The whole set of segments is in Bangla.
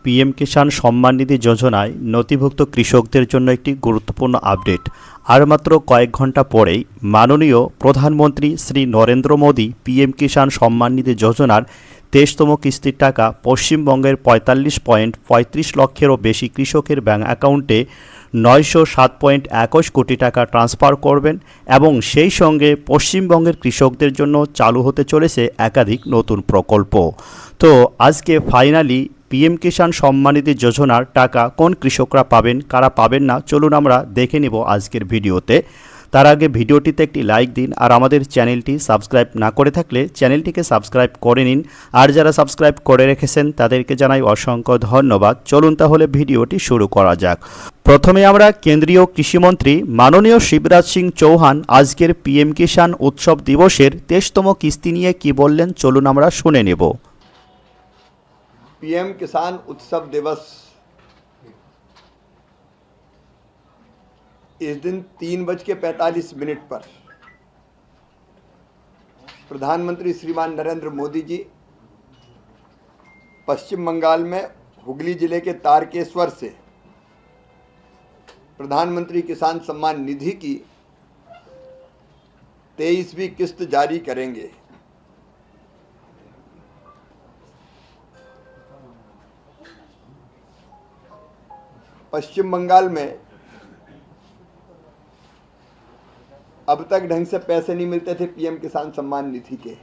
পিএম কিষাণ সম্মান নিধি যোজনায় নথিভুক্ত কৃষকদের জন্য একটি গুরুত্বপূর্ণ আপডেট। আর মাত্র কয়েক ঘন্টা পরেই মাননীয় প্রধানমন্ত্রী শ্রী নরেন্দ্র মোদী পিএম কিষাণ সম্মান নিধি যোজনার 23তম কিস্তির টাকা পশ্চিমবঙ্গের 45.35 লক্ষেরও বেশি কৃষকের ব্যাঙ্ক অ্যাকাউন্টে 907.21 কোটি টাকা ট্রান্সফার করবেন এবং সেই সঙ্গে পশ্চিমবঙ্গের কৃষকদের জন্য চালু হতে চলেছে একাধিক নতুন প্রকল্প। তো আজকে ফাইনালি পিএম কিষাণ সম্মান নিধি যোজনার টাকা কোন কৃষকরা পাবেন, কারা পাবেন না, চলুন আমরা দেখে নেব আজকের ভিডিওতে। তার আগে ভিডিওটিতে একটি লাইক দিন, আর আমাদের চ্যানেলটি সাবস্ক্রাইব না করে থাকলে চ্যানেলটিকে সাবস্ক্রাইব করে নিন। আর যারা সাবস্ক্রাইব করে রেখেছেন তাদেরকে জানাই অসংখ্য ধন্যবাদ। চলুন তাহলে ভিডিওটি শুরু করা যাক। প্রথমে আমরা কেন্দ্রীয় কৃষিমন্ত্রী মাননীয় শিবরাজ সিং চৌহান আজকের পিএম কিষাণ উৎসব দিবসের 23তম কিস্তি নিয়ে কি বললেন, চলুন আমরা শুনে নেব। पीएम किसान उत्सव दिवस इस दिन 3:45 पर प्रधानमंत्री श्रीमान नरेंद्र मोदी जी पश्चिम बंगाल में हुगली जिले के तारकेश्वर से प्रधानमंत्री किसान सम्मान निधि की 23वीं किस्त जारी करेंगे। पश्चिम बंगाल में अब तक ढंग से पैसे नहीं मिलते थे पीएम किसान सम्मान निधि के,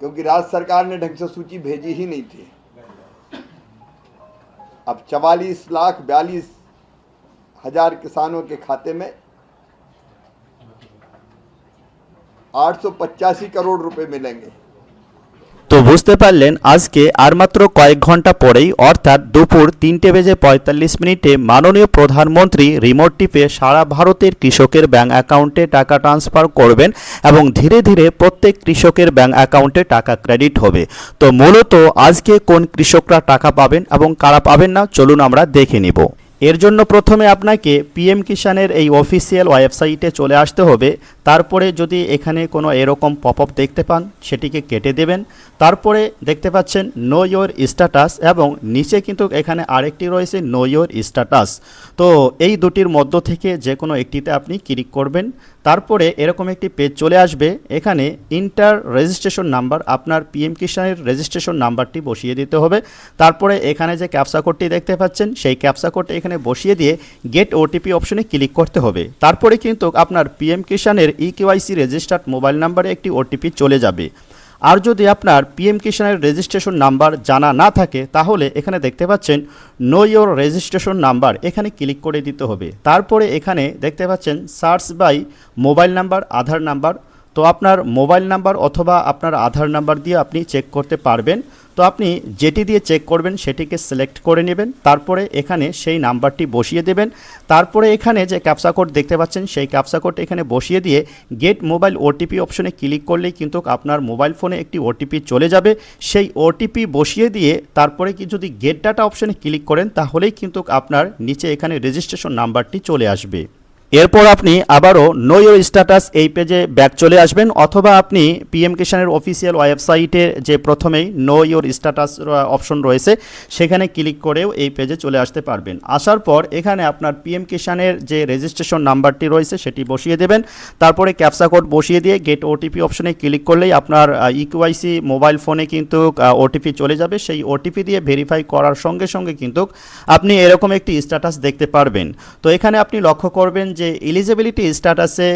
क्योंकि राज्य सरकार ने ढंग से सूची भेजी ही नहीं थी। अब 44,42,000 किसानों के खाते में 885 करोड़ रुपए मिलेंगे। তো বুঝতে পারলেন আজকে আর মাত্র কয়েক ঘন্টা পরেই অর্থাৎ দুপুর 3:45 মাননীয় প্রধানমন্ত্রী রিমোট টিপে সারা ভারতের কৃষকের ব্যাঙ্ক অ্যাকাউন্টে টাকা ট্রান্সফার করবেন এবং ধীরে ধীরে প্রত্যেক কৃষকের ব্যাঙ্ক অ্যাকাউন্টে টাকা ক্রেডিট হবে। তো মূলত আজকে কোন কৃষকরা টাকা পাবেন এবং কারা পাবেন না, চলুন আমরা দেখে নিব। এর জন্য প্রথমে আপনাকে পিএম কিষাণের এই অফিসিয়াল ওয়েবসাইটে চলে আসতে হবে। তারপরে যদি এখানে কোনো এরকম পপ আপ দেখতে পান সেটিকে কেটে দেবেন। তারপরে দেখতে পাচ্ছেন নো ইয়োর স্ট্যাটাস এবং নিচে কিন্তু এখানে আরেকটি রয়েছে নো ইয়োর স্ট্যাটাস। তো এই দুটির মধ্য থেকে যে কোনো একটিতে আপনি ক্লিক করবেন। তারপরে এরকম একটি পেজ চলে আসবে। এখানে ইন্টার রেজিস্ট্রেশন নাম্বার, আপনার পিএম কিষাণের রেজিস্ট্রেশন নাম্বারটি বসিয়ে দিতে হবে। তারপরে এখানে যে ক্যাপচা কোডটি দেখতে পাচ্ছেন সেই ক্যাপচা কোডটি এখানে বসিয়ে দিয়ে গেট ওটিপি অপশনে ক্লিক করতে হবে। তারপরে কিন্তু আপনার পিএম কিষাণের ইকেওয়াইসি রেজিস্টার্ড মোবাইল নাম্বারে একটি ওটিপি চলে যাবে। আর যদি আপনার পিএম কিষাণের রেজিস্ট্রেশন নাম্বার জানা না থাকে তাহলে এখানে দেখতে পাচ্ছেন নো ইয়োর রেজিস্ট্রেশন নাম্বার, এখানে ক্লিক করে দিতে হবে। তারপরে এখানে দেখতে পাচ্ছেন search by mobile number, Aadhaar number. তো আপনার মোবাইল নাম্বার অথবা আপনার আধার নাম্বার দিয়ে আপনি চেক করতে পারবেন। তো আপনি যেটি দিয়ে চেক করবেন সেটিকে সিলেক্ট করে নেবেন। তারপরে এখানে সেই নাম্বারটি বসিয়ে দেবেন। তারপরে এখানে যে ক্যাপচা কোড দেখতে পাচ্ছেন সেই ক্যাপচা কোড এখানে বসিয়ে দিয়ে গেট মোবাইল ওটিপি অপশনে ক্লিক করলেই কিন্তু আপনার মোবাইল ফোনে একটি ওটিপি চলে যাবে। সেই ওটিপি বসিয়ে দিয়ে তারপরে কি যদি গেট ডাটা অপশনে ক্লিক করেন তাহলেই কিন্তু আপনার নিচে এখানে রেজিস্ট্রেশন নাম্বারটি চলে আসবে। এরপর আপনি আবারও নো ইয়োর স্ট্যাটাস এই পেজে ব্যাক চলে আসবেন, অথবা আপনি পিএম কিষাণের অফিসিয়াল ওয়েবসাইটে যে প্রথমেই নো ইয়োর স্ট্যাটাস অপশন রয়েছে সেখানে ক্লিক করেও এই পেজে চলে আসতে পারবেন। আসার পর এখানে আপনার পিএম কিষাণের যে রেজিস্ট্রেশন নাম্বারটি রয়েছে সেটি বসিয়ে দেবেন। তারপরে ক্যাপচা কোড বসিয়ে দিয়ে গেট ওটিপি অপশনে ক্লিক করলেই আপনার ইকেওয়াইসি মোবাইল ফোনে কিন্তু ওটিপি চলে যাবে। সেই ওটিপি দিয়ে ভেরিফাই করার সঙ্গে সঙ্গে কিন্তু আপনি এরকম একটি স্ট্যাটাস দেখতে পারবেন। তো এখানে আপনি লক্ষ্য করবেন যে এলিজিবিলিটি স্ট্যাটাসে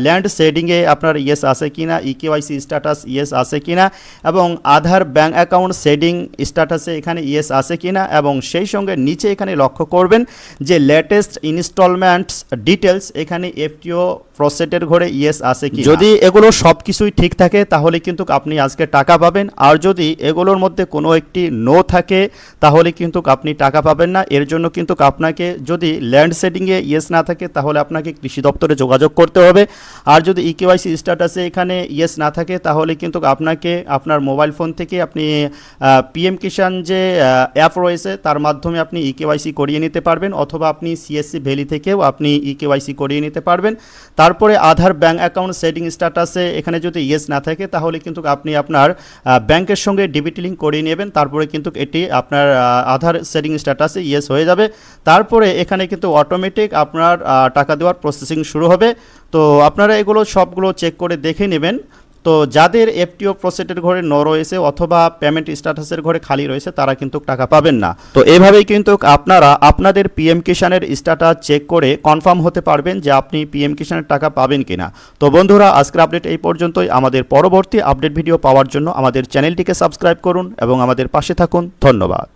ল্যান্ড শেডিংয়ে আপনার ইয়েস আছে কিনা, ইকেওয়াইসি স্ট্যাটাস ইয়েস আছে কিনা, এবং আধার ব্যাঙ্ক অ্যাকাউন্ট শেডিং স্ট্যাটাসে এখানে ইয়েস আছে কিনা, এবং সেই সঙ্গে নিচে এখানে লক্ষ্য করবেন যে লেটেস্ট ইনস্টলমেন্টস ডিটেলস, এখানে এফটিও প্রসেটের ঘরে ইয়েস আছে কি। যদি এগুলো সব কিছুই ঠিক থাকে তাহলে কিন্তু আপনি আজকে টাকা পাবেন। আর যদি এগুলোর মধ্যে কোনো একটি নো থাকে তাহলে কিন্তু আপনি টাকা পাবেন না। এর জন্য কিন্তু আপনাকে যদি ল্যান্ড শেডিংয়ে ইয়েস না থাকে তাহলে আপনাকে কৃষি দপ্তরে যোগাযোগ করতে হবে। আর যদি ইকেওয়াইসি স্ট্যাটাসে এখানে ইয়েস না থাকে তাহলে কিন্তু আপনাকে আপনার মোবাইল ফোন থেকে আপনি পিএম কিষাণ যে অ্যাপ রয়েছে তার মাধ্যমে আপনি ইকেওয়াইসি করিয়ে নিতে পারবেন, অথবা আপনি সিএসসি ভ্যালি থেকেও আপনি ইকেওয়াইসি করিয়ে নিতে পারবেন। তারপরে আধার ব্যাঙ্ক অ্যাকাউন্ট সেটিং স্ট্যাটাসে এখানে যদি ইয়েস না থাকে তাহলে কিন্তু আপনি আপনার ব্যাংকের সঙ্গে ডিবিটি লিঙ্ক করিয়ে নেবেন, তারপরে কিন্তু এটি আপনার আধার সেটিং স্ট্যাটাসে ইয়েস হয়ে যাবে। তারপরে এখানে কিন্তু অটোমেটিক আপনার টাকা দেওয়ার প্রসেসিং শুরু হবে। তো আপনারা এগুলো সবগুলো চেক করে দেখে নেবেন। তো যাদের এফটিও প্রসেটের ঘরে ন রয়েছে অথবা পেমেন্ট স্ট্যাটাসের ঘরে খালি রয়েছে তারা কিন্তু টাকা পাবেন না। তো এভাবেই কিন্তু আপনারা আপনাদের পিএম কিষাণের স্ট্যাটাস চেক করে কনফার্ম হতে পারবেন যে আপনি পিএম কিষাণের টাকা পাবেন কিনা। তো বন্ধুরা, আজকের আপডেট এই পর্যন্তই। আমাদের পরবর্তী আপডেট ভিডিও পাওয়ার জন্য আমাদের চ্যানেলটিকে সাবস্ক্রাইব করুন এবং আমাদের পাশে থাকুন। ধন্যবাদ।